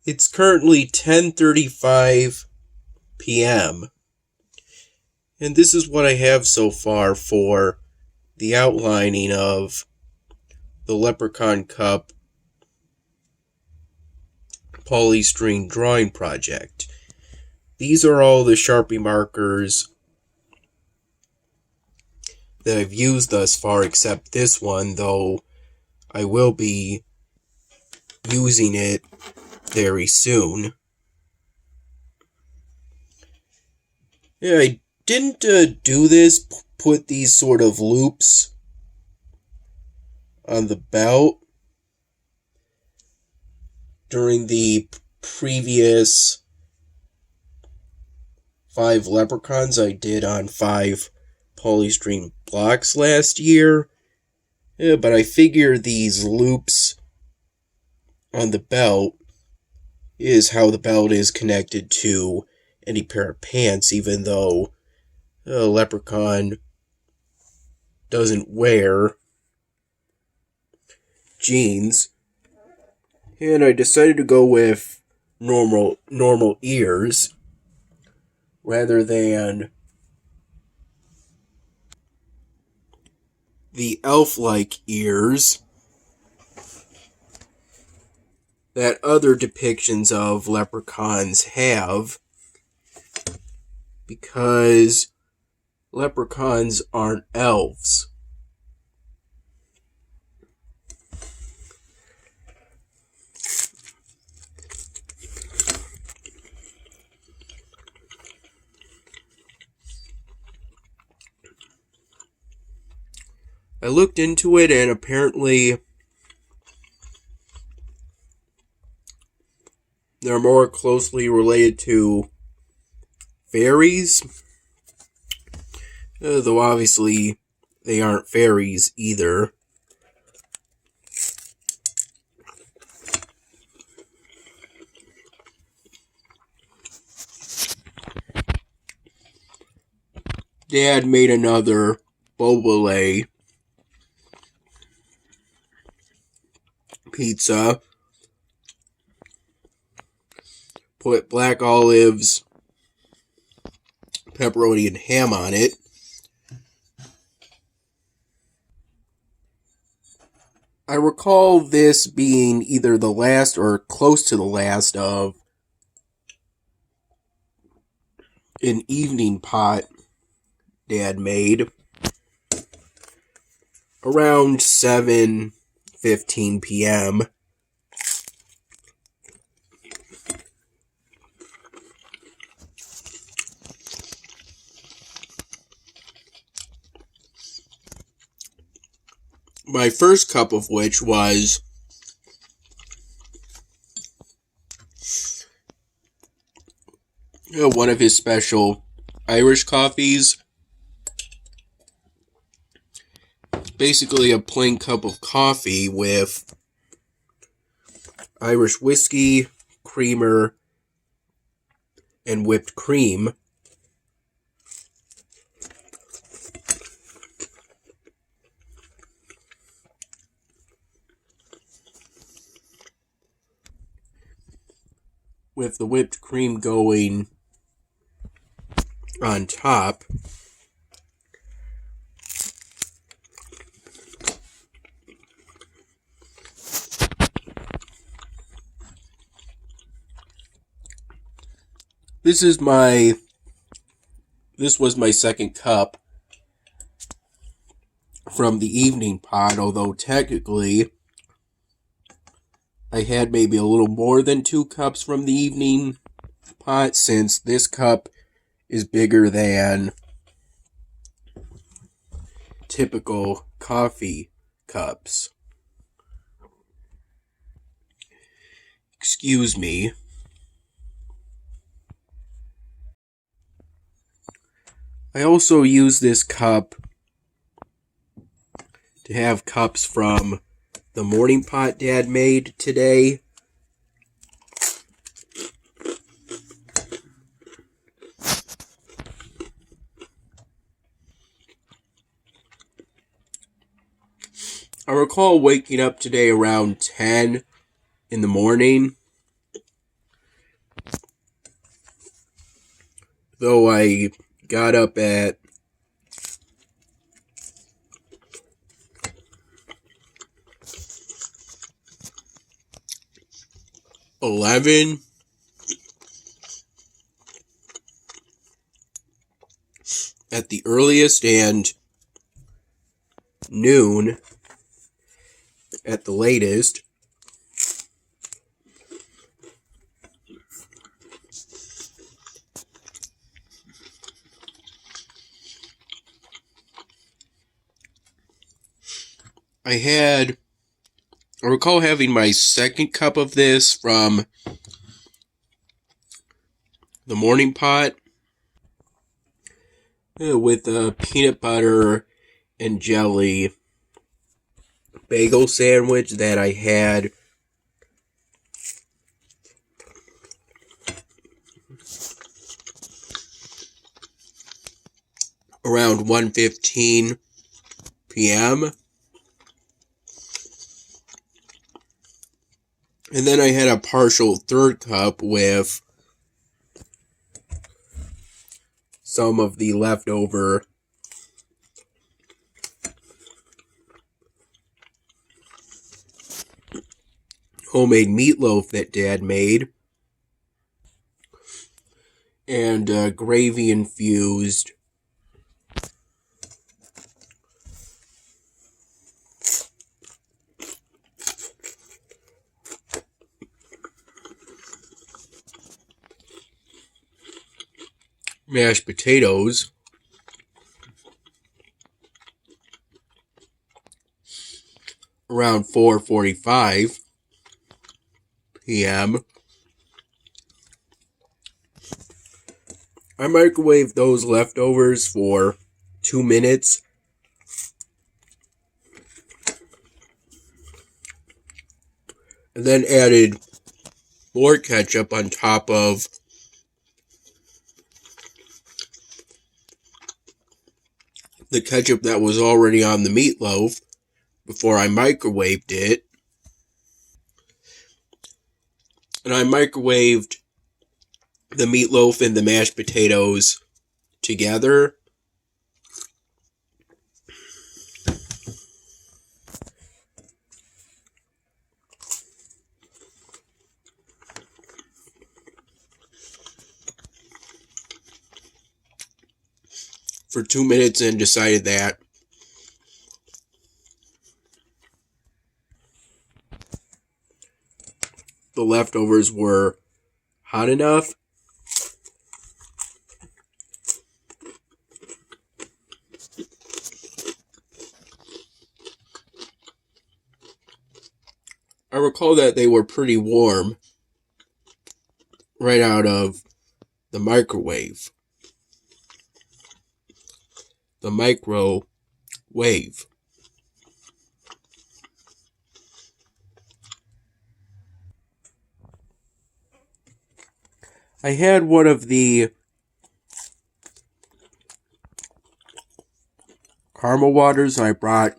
It's currently 10:35 p.m. and this is what I have so far for the outlining of the Leprechaun Cup polystyrene drawing project. These are all the Sharpie markers that I've used thus far, except this one, though I will be using it very soon. Yeah, I didn't do this, put these sort of loops on the belt during the previous 5 leprechauns I did on 5 polystyrene blocks last year. Yeah, but I figure these loops on the belt is how the belt is connected to any pair of pants, even though a leprechaun doesn't wear jeans. And I decided to go with normal ears rather than the elf-like ears that other depictions of leprechauns have, because leprechauns aren't elves. I looked into it, and apparently they're more closely related to fairies, though obviously they aren't fairies either. Dad made another Beaujolais pizza, put black olives, pepperoni, and ham on it. I recall this being either the last or close to the last of an evening pot Dad made around 7:15 p.m. My first cup of which was one of his special Irish coffees. Basically a plain cup of coffee with Irish whiskey, creamer, and whipped cream. With the whipped cream going on top. This was my second cup from the evening pot, although technically I had maybe a little more than 2 cups from the evening pot, since this cup is bigger than typical coffee cups. Excuse me. I also use this cup to have cups from the morning pot Dad made today. I recall waking up today around 10 in the morning, though I got up at 11 at the earliest and noon at the latest. I recall having my second cup of this from the morning pot with a peanut butter and jelly bagel sandwich that I had around 1:15 p.m. And then I had a partial third cup with some of the leftover homemade meatloaf that Dad made, and gravy infused mashed potatoes. Around 4:45 p.m. I microwaved those leftovers for 2 minutes. And then added more ketchup on top of the ketchup that was already on the meatloaf before I microwaved it. And I microwaved the meatloaf and the mashed potatoes together. For 2 minutes and decided that the leftovers were hot enough. I recall that they were pretty warm right out of the microwave. The microwave. I had one of the caramel waters I brought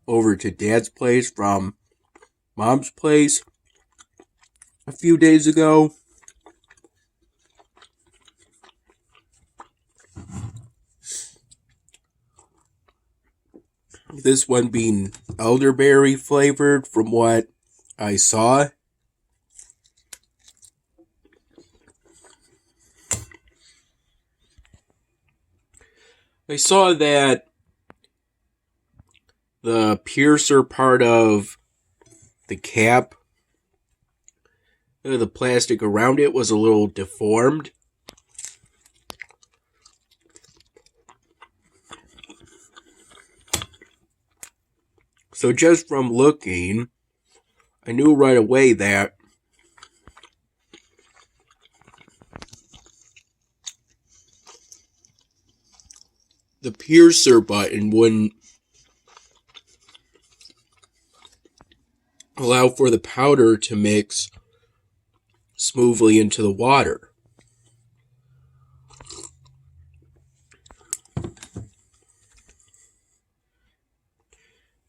over to Dad's place from Mom's place a few days ago. This one being elderberry flavored from what I saw. I saw that the piercer part of the cap, the plastic around it, was a little deformed. So just from looking, I knew right away that the piercer button wouldn't allow for the powder to mix smoothly into the water.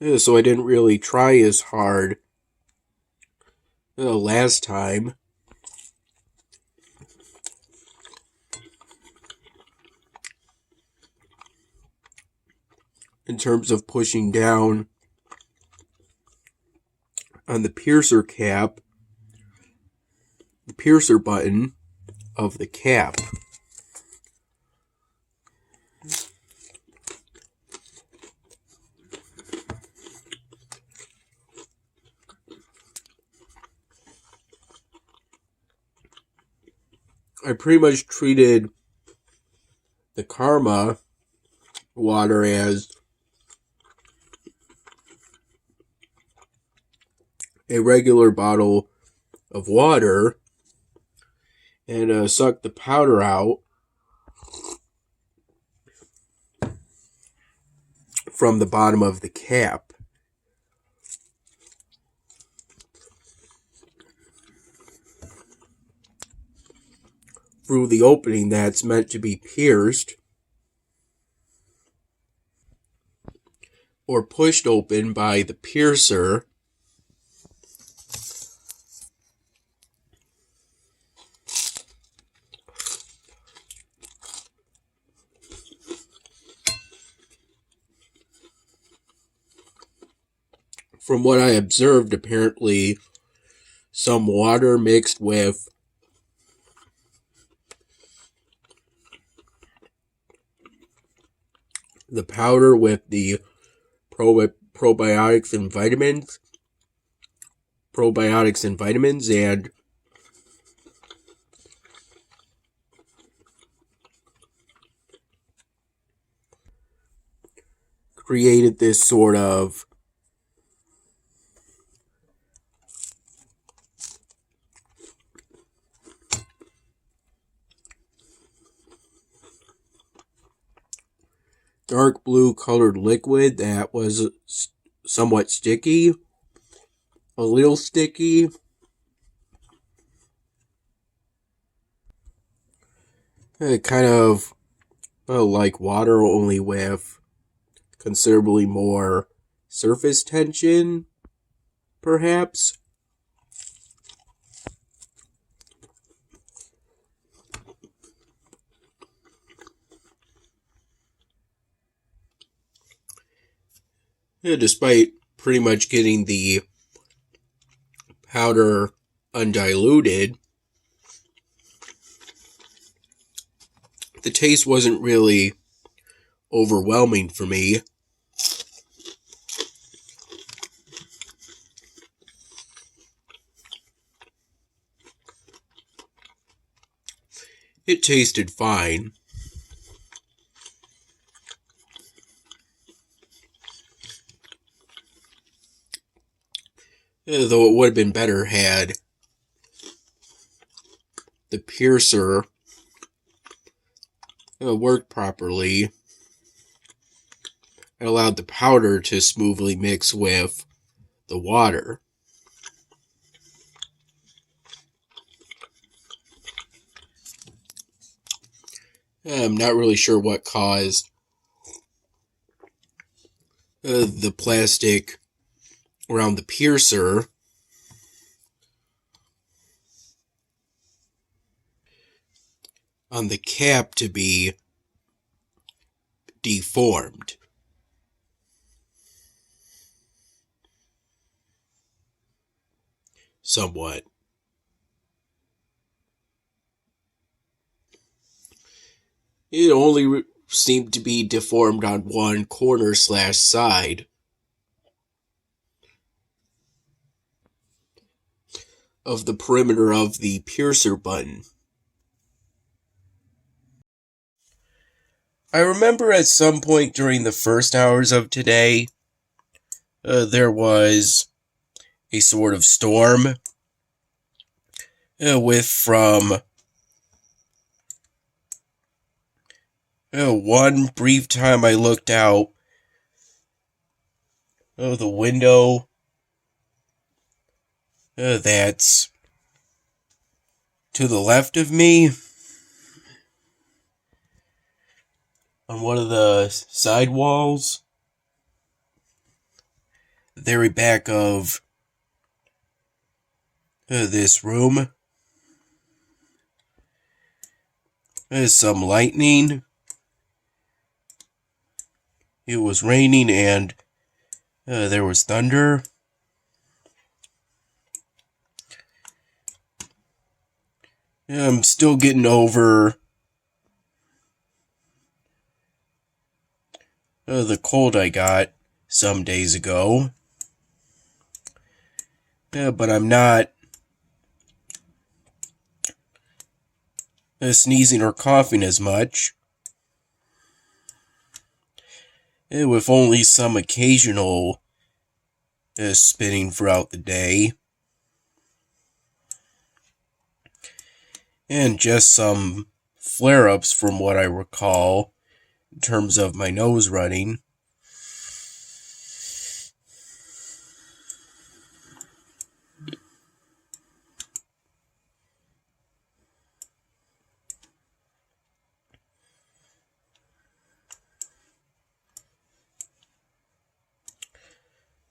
So I didn't really try as hard last time. In terms of pushing down on the piercer cap, the piercer button of the cap. I pretty much treated the Karma water as a regular bottle of water and sucked the powder out from the bottom of the cap. Through the opening that's meant to be pierced or pushed open by the piercer. From what I observed, apparently some water mixed with the powder with the probiotics and vitamins, and created this sort of dark blue colored liquid that was somewhat sticky, a little sticky. Kind of like water, only with considerably more surface tension, perhaps. Despite pretty much getting the powder undiluted, the taste wasn't really overwhelming for me. It tasted fine. Though it would have been better had the piercer worked properly and allowed the powder to smoothly mix with the water. I'm not really sure what caused the plastic around the piercer on the cap to be deformed. Somewhat. It only seemed to be deformed on one corner/side of the perimeter of the piercer button. I remember at some point during the first hours of today, there was a sort of storm from one brief time I looked out the window that's to the left of me on one of the side walls. very back of this room. There's some lightning. It was raining and there was thunder. I'm still getting over the cold I got some days ago. But I'm not sneezing or coughing as much. With only some occasional spitting throughout the day. And just some flare-ups from what I recall in terms of my nose running.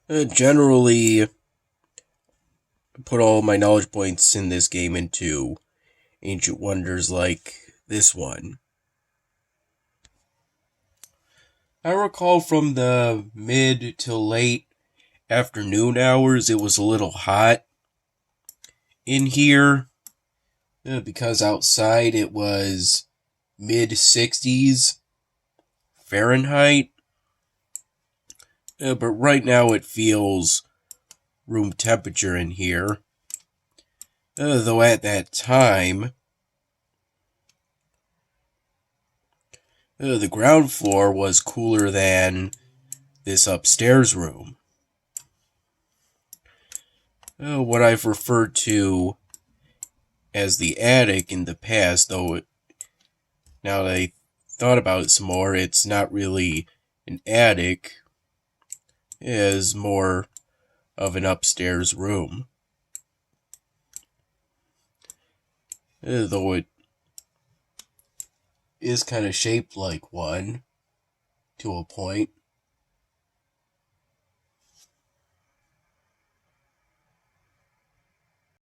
Generally, put all my knowledge points in this game into ancient wonders like this one. I recall from the mid to late afternoon hours, it was a little hot in here because outside it was mid 60s Fahrenheit. But right now it feels room temperature in here. Though at that time, the ground floor was cooler than this upstairs room. What I've referred to as the attic in the past, though now that I thought about it some more, it's not really an attic. It is more of an upstairs room. Though it is kind of shaped like one to a point.